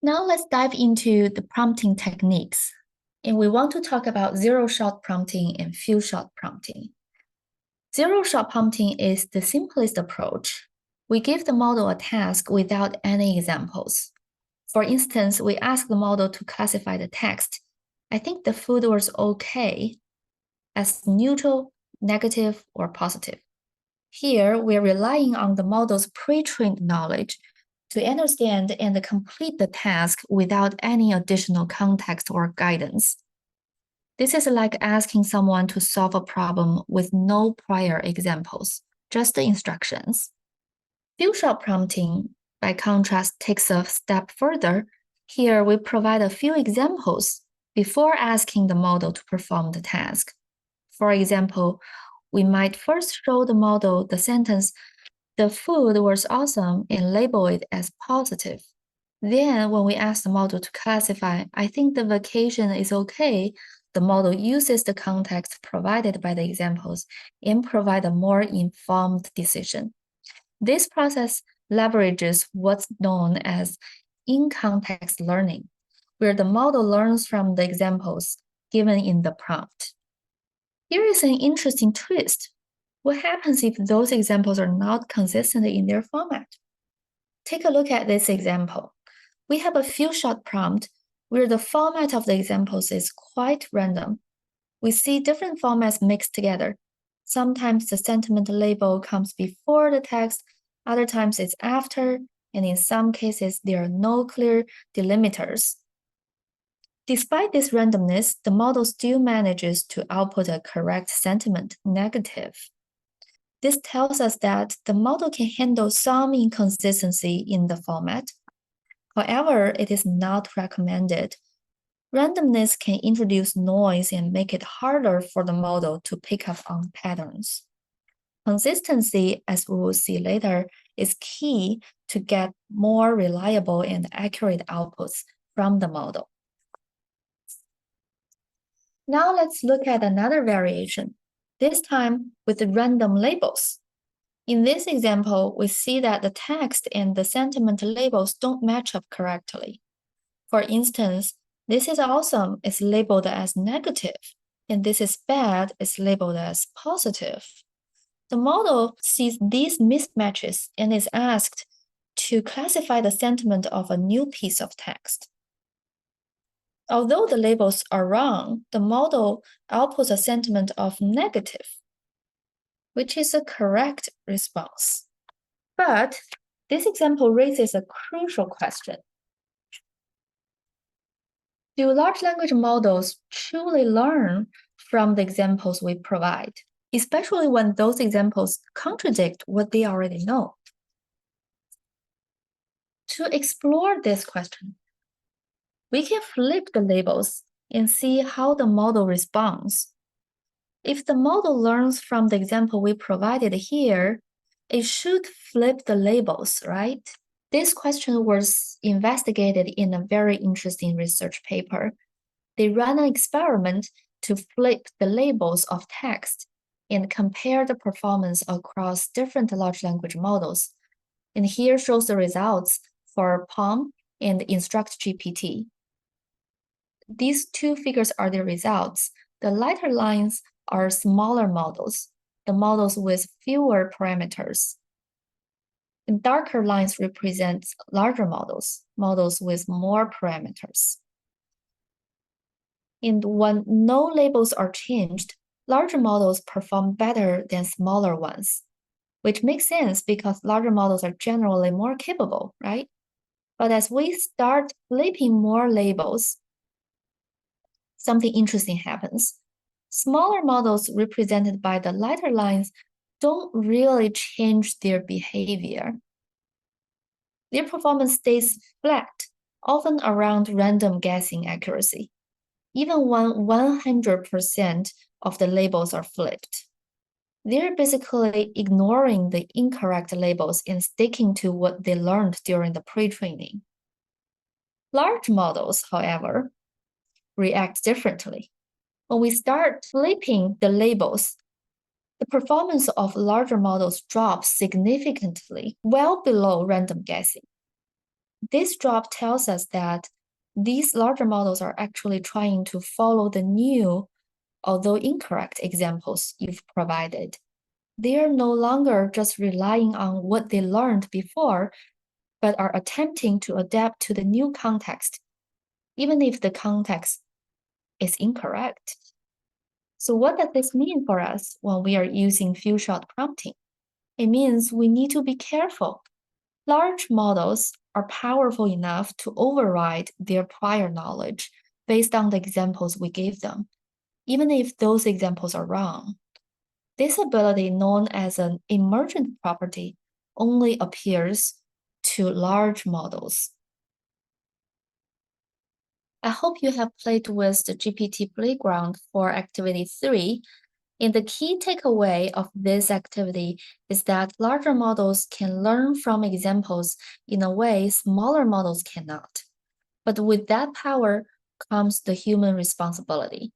Now let's dive into the prompting techniques. And we want to talk about zero-shot prompting and few-shot prompting. Zero-shot prompting is the simplest approach. We give the model a task without any examples. For instance, we ask the model to classify the text. I think the food was okay as neutral, negative, or positive. Here, we're relying on the model's pre-trained knowledge to understand and complete the task without any additional context or guidance. This is like asking someone to solve a problem with no prior examples, just the instructions. Few-shot prompting, by contrast, takes a step further. Here, we provide a few examples before asking the model to perform the task. For example, we might first show the model the sentence, "The food was awesome," and label it as positive. Then, when we ask the model to classify, "I think the vacation is okay," the model uses the context provided by the examples and provides a more informed decision. This process leverages what's known as in-context learning, where the model learns from the examples given in the prompt. Here is an interesting twist. What happens if those examples are not consistent in their format? Take a look at this example. We have a few-shot prompt where the format of the examples is quite random. We see different formats mixed together. Sometimes the sentiment label comes before the text, other times it's after, and in some cases there are no clear delimiters. Despite this randomness, the model still manages to output a correct sentiment, negative. This tells us that the model can handle some inconsistency in the format. However, it is not recommended. Randomness can introduce noise and make it harder for the model to pick up on patterns. Consistency, as we will see later, is key to get more reliable and accurate outputs from the model. Now let's look at another variation, this time with the random labels. In this example, we see that the text and the sentiment labels don't match up correctly. For instance, "This is awesome" is labeled as negative, and "this is bad" is labeled as positive. The model sees these mismatches and is asked to classify the sentiment of a new piece of text. Although the labels are wrong, the model outputs a sentiment of negative, which is a correct response. But this example raises a crucial question. Do large language models truly learn from the examples we provide, especially when those examples contradict what they already know? To explore this question, we can flip the labels and see how the model responds. If the model learns from the example we provided here, it should flip the labels, right? This question was investigated in a very interesting research paper. They ran an experiment to flip the labels of text and compare the performance across different large language models. And here shows the results for PaLM and InstructGPT. These two figures are the results. The lighter lines are smaller models, the models with fewer parameters. The darker lines represent larger models, models with more parameters. And when no labels are changed, larger models perform better than smaller ones, which makes sense because larger models are generally more capable, right? But as we start flipping more labels, something interesting happens. Smaller models represented by the lighter lines don't really change their behavior. Their performance stays flat, often around random guessing accuracy, even when 100% of the labels are flipped. They're basically ignoring the incorrect labels and sticking to what they learned during the pre-training. Large models, however, react differently. When we start flipping the labels, the performance of larger models drops significantly, well below random guessing. This drop tells us that these larger models are actually trying to follow the new, although incorrect examples you've provided. They are no longer just relying on what they learned before, but are attempting to adapt to the new context, even if the context is incorrect. So what does this mean for us when we are using few-shot prompting? It means we need to be careful. Large models are powerful enough to override their prior knowledge based on the examples we gave them, even if those examples are wrong. This ability, known as an emergent property, only appears to large models. I hope you have played with the GPT Playground for Activity 3. And the key takeaway of this activity is that larger models can learn from examples in a way smaller models cannot. But with that power comes the human responsibility.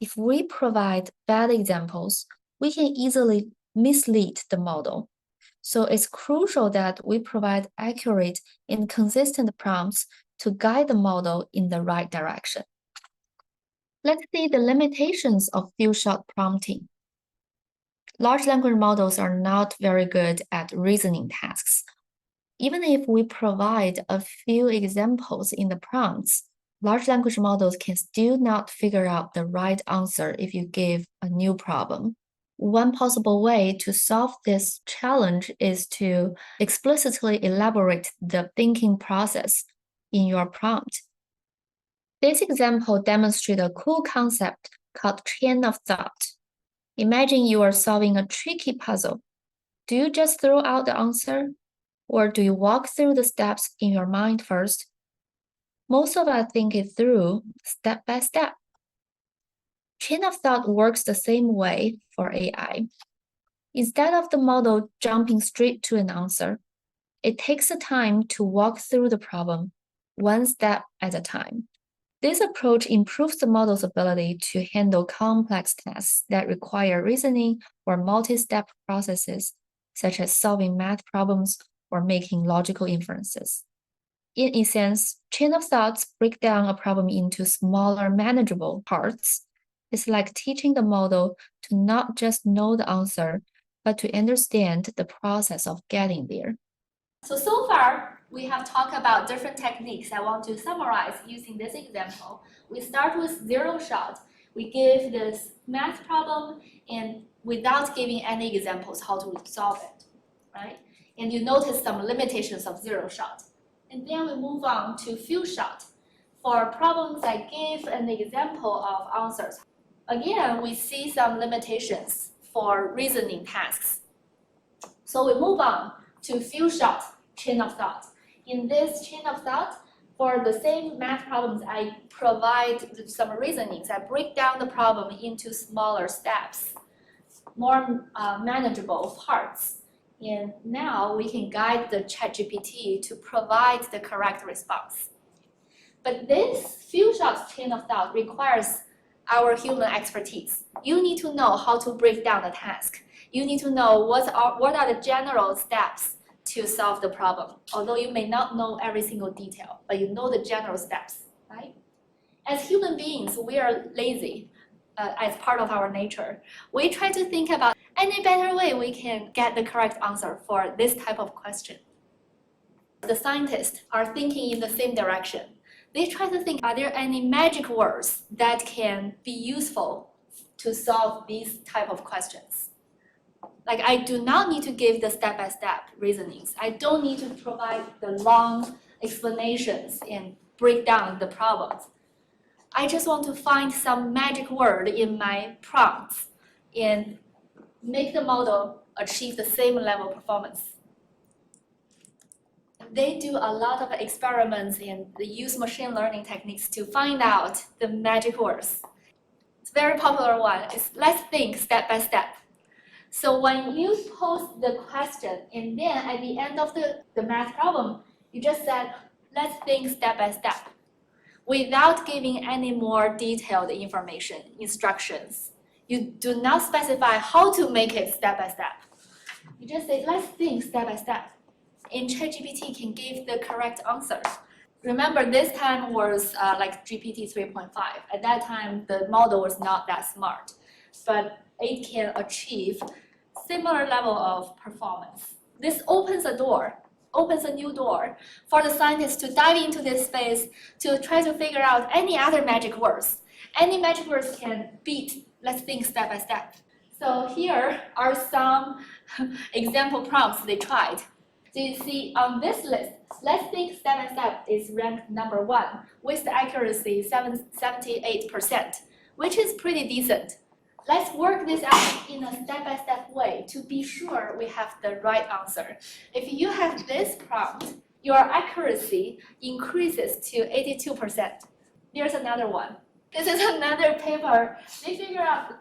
If we provide bad examples, we can easily mislead the model. So it's crucial that we provide accurate and consistent prompts to guide the model in the right direction. Let's see the limitations of few-shot prompting. Large language models are not very good at reasoning tasks. Even if we provide a few examples in the prompts, large language models can still not figure out the right answer if you give a new problem. One possible way to solve this challenge is to explicitly elaborate the thinking process in your prompt. This example demonstrates a cool concept called chain of thought. Imagine you are solving a tricky puzzle. Do you just throw out the answer, or do you walk through the steps in your mind first? Most of us think it through step by step. Chain of thought works the same way for AI. Instead of the model jumping straight to an answer, it takes the time to walk through the problem, one step at a time. This approach improves the model's ability to handle complex tasks that require reasoning or multi-step processes, such as solving math problems or making logical inferences. In essence, chain of thoughts break down a problem into smaller, manageable parts. It's like teaching the model to not just know the answer, but to understand the process of getting there. So far, we have talked about different techniques. I want to summarize using this example. We start with zero shot. We give this math problem and without giving any examples how to solve it, right? And you notice some limitations of zero shot. And then we move on to few shot. For problems I give an example of answers. Again, we see some limitations for reasoning tasks. So we move on to few shot chain of thought. In this chain of thought, for the same math problems, I provide some reasonings. I break down the problem into smaller steps, more manageable parts. And now we can guide the ChatGPT to provide the correct response. But this few shots chain of thought requires our human expertise. You need to know how to break down the task. You need to know what are the general steps to solve the problem. Although you may not know every single detail, but you know the general steps, right? As human beings, we are lazy as part of our nature. We try to think about any better way we can get the correct answer for this type of question. The scientists are thinking in the same direction. They try to think, are there any magic words that can be useful to solve these type of questions? Like, I do not need to give the step-by-step reasonings. I don't need to provide the long explanations and break down the problems. I just want to find some magic word in my prompts and make the model achieve the same level of performance. They do a lot of experiments and they use machine learning techniques to find out the magic words. It's a very popular one. It's let's think step by step. So when you pose the question and then at the end of the math problem, you just said, let's think step by step without giving any more detailed information, instructions. You do not specify how to make it step by step. You just say, let's think step by step. in ChatGPT can give the correct answers. Remember, this time was like GPT 3.5. At that time, the model was not that smart, but it can achieve similar level of performance. This opens a new door for the scientists to dive into this space to try to figure out any other magic words. Any magic words can beat, let's think step by step. So here are some example prompts they tried. So you see on this list, let's think step by step is ranked number 1 with the accuracy 78%, which is pretty decent. Let's work this out in a step-by-step way to be sure we have the right answer. If you have this prompt, your accuracy increases to 82%. There's another one. This is another paper. They figure out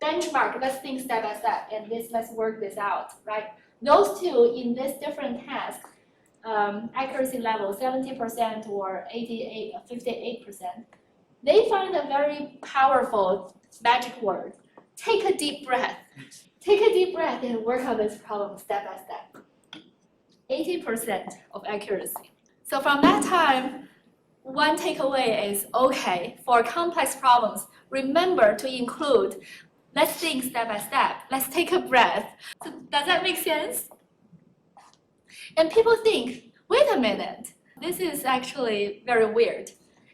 benchmark, let's think step by step, and let's work this out, right? Those two in this different task, accuracy level 70% or 58%, they find a very powerful magic word. Take a deep breath. Take a deep breath and work on this problem step by step. 80% of accuracy. So from that time, one takeaway is, okay, for complex problems, remember to include, let's think step by step. Let's take a breath. So does that make sense? And people think, wait a minute, this is actually very weird.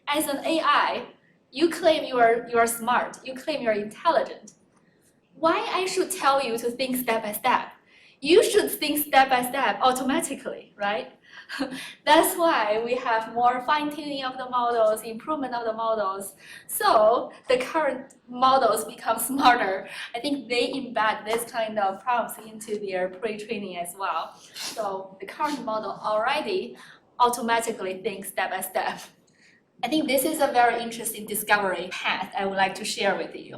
As an AI, you claim you are smart, you claim you're intelligent. Why I should tell you to think step by step? You should think step by step automatically, right? That's why we have more fine-tuning of the models, improvement of the models. So the current models become smarter. I think they embed this kind of prompts into their pre-training as well. So the current model already automatically thinks step by step. I think this is a very interesting discovery path I would like to share with you.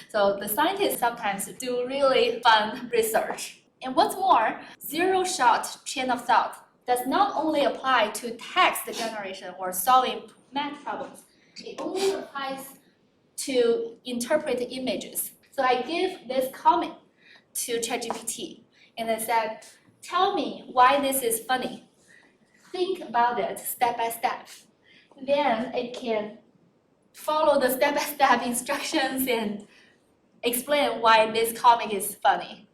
So the scientists sometimes do really fun research. And what's more, zero-shot chain of thought does not only apply to text generation or solving math problems. It only applies to interpret images. So I give this comment to ChatGPT and I said, tell me why this is funny. Think about it step by step. Then it can follow the step-by-step instructions and explain why this comic is funny.